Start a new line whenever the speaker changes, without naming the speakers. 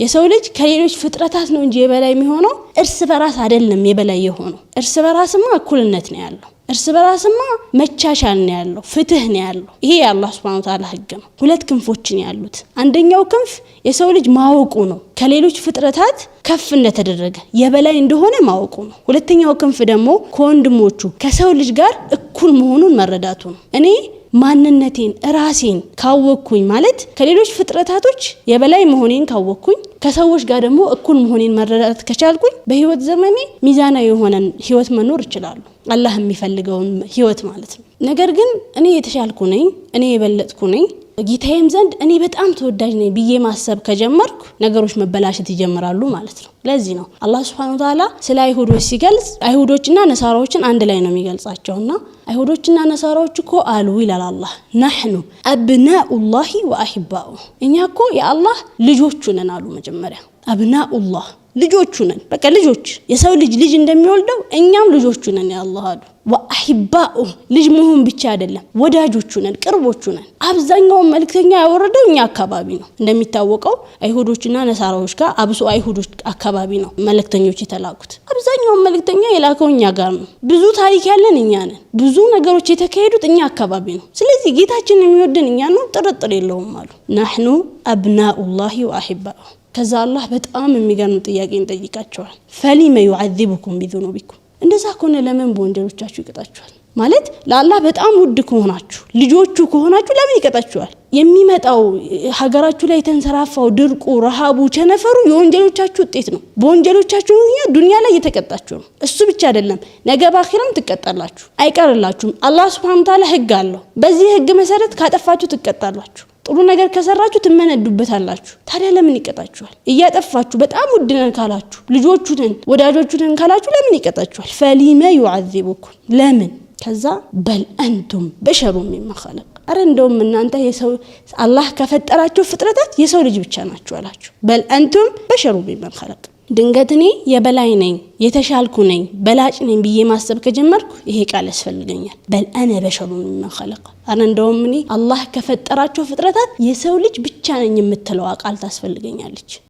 የሰው ልጅ ከሌሎች ፍጥረታት ነው እንጂ የበላይ የሚሆነው እርስ በራስ አይደለም። የበላይ የሆነው እርስ በራስማ እኩልነት ነው ያለው። እርስ በራስማ መቻቻል ነው ያለው፣ ፍትህ ነው ያለው። ይሄ የአላህ Subhanahu Wa Ta'ala ህግ ነው። ሁለት ክንፎችን ያሉት አንደኛው ክንፍ የሰው ልጅ ማወቁ ነው፣ ከሌሎች ፍጥረታት ከፍ እንደተደረገ የበላይ እንደሆነ ማወቁ ነው። ሁለተኛው ክንፍ ደግሞ ከወንድሞቹ ከሰው ልጅ ጋር እኩል መሆኑን መረዳቱ ነው። እኔ ማንነቴን ራሴን ካወቅኩኝ ማለት ከሌሎች ፍጥረታቶች የበላይ መሆኔን ካወቅኩኝ ከሰዎች ጋር ደግሞ እኩል መሆኔን መረዳት ከቻልኩኝ በህይወት ዘመኔ ሚዛናዊ የሆነ ህይወት መኖር እችላለሁ። አላህ የሚፈልገውን ህይወት ማለት ነው። ነገር ግን እኔ የተሻልኩ ነኝ፣ እኔ የበለጥኩ ነኝ፣ ጌታዬም ዘንድ እኔ በጣም ተወዳጅ ነኝ ብዬ ማሰብ ከጀመርኩ ነገሮች መበላሸት ይጀምራሉ ማለት ነው። ለዚህ ነው አላህ Subhanahu Wa Ta'ala ስለ አይሁዶች ሲገልጽ አይሁዶችና ነሳራዎችን አንድ ላይ ነው የሚገልጻቸውና አይሁዶችና ነሳራዎች እኮ አሉ ይላል አላህ نحن أبناء الله وأحباؤه እኛ እኮ የአላህ ልጆቹ ነን አሉ። መጀመሪያ أبناء الله ልጆቹ ነን፣ በቃ ልጆች የሰው ልጅ እንደሚወልደው እኛም ልጆቹ ነን ያአላህ አሉ። ወአሂባኡ ልጅ መሆን ብቻ አይደለም ወዳጆቹ ነን፣ ቅርቦቹ ነን። አብዛኛው መልእክተኛ ያወረደው እኛ አካባቢ ነው። እንደሚታወቀው አይሁዶችና ነሳራዎች ጋር አብሶ አይሁዶች አካባቢ ነው መልእክተኞች የተላኩት። አብዛኛው መልእክተኛ የላከው እኛ ጋር ነው። ብዙ ታሪክ ያለን እኛ ነን። ብዙ ነገሮች የተካሄዱት እኛ አካባቢ ነው። ስለዚህ ጌታችን የሚወደን እኛ ነው፣ ጥርጥር የለውም አሉ። نحن أبناء الله وأحباؤه ከዛ አላህ በጣም የሚገርም ጥያቄ እንጠይቃቸዋል። ፈሊመ يعذبكم بذنوبكم እንደዛ ከሆነ ለምን በወንጀሎቻችሁ ይቀጣችኋል? ማለት ለአላህ በጣም ውድ ከሆናችሁ ልጆቹ ከሆናችሁ ለምን ይቀጣችኋል? የሚመጣው ሀገራችሁ ላይ ተንሰራፋው ድርቁ፣ ረሃቡ፣ ቸነፈሩ የወንጀሎቻችሁ ውጤት ነው። በወንጀሎቻችሁ ምክንያት ዱንያ ላይ እየተቀጣችሁ ነው። እሱ ብቻ አይደለም ነገ በአኺራም ትቀጣላችሁ፣ አይቀርላችሁም። አላህ Subhanahu Wa Ta'ala ህግ አለው። በዚህ ህግ መሰረት ካጠፋችሁ ትቀጣላችሁ፣ ጥሩ ነገር ከሰራችሁ ትመነዱበታላችሁ። ታዲያ ለምን ይቀጣችኋል? እያጠፋችሁ በጣም ውድ ነን ካላችሁ ልጆቹ ነን ወዳጆቹ ነን ካላችሁ ለምን ይቀጣችኋል? ፈሊመ يعذبكم ለምን? ከዛ በል አንቱም በሸሩ ሚመን ኸለቅ አረ እንደውም እናንተ የሰው አላህ ከፈጠራችሁ ፍጥረታት የሰው ልጅ ብቻ ናችሁ አላችሁ። በል አንቱም በሸሩ ሚመን ኸለቅ ድንገት እኔ የበላይ ነኝ የተሻልኩ ነኝ በላጭ ነኝ ብዬ ማሰብ ከጀመርኩ ይሄ ቃል ያስፈልገኛል። በል አነ በሸሩ ሚመን ኸለቅ አረ እንደውም እኔ አላህ ከፈጠራችሁ ፍጥረታት የሰው ልጅ ብቻ ነኝ የምትለው ቃል ታስፈልገኛለች።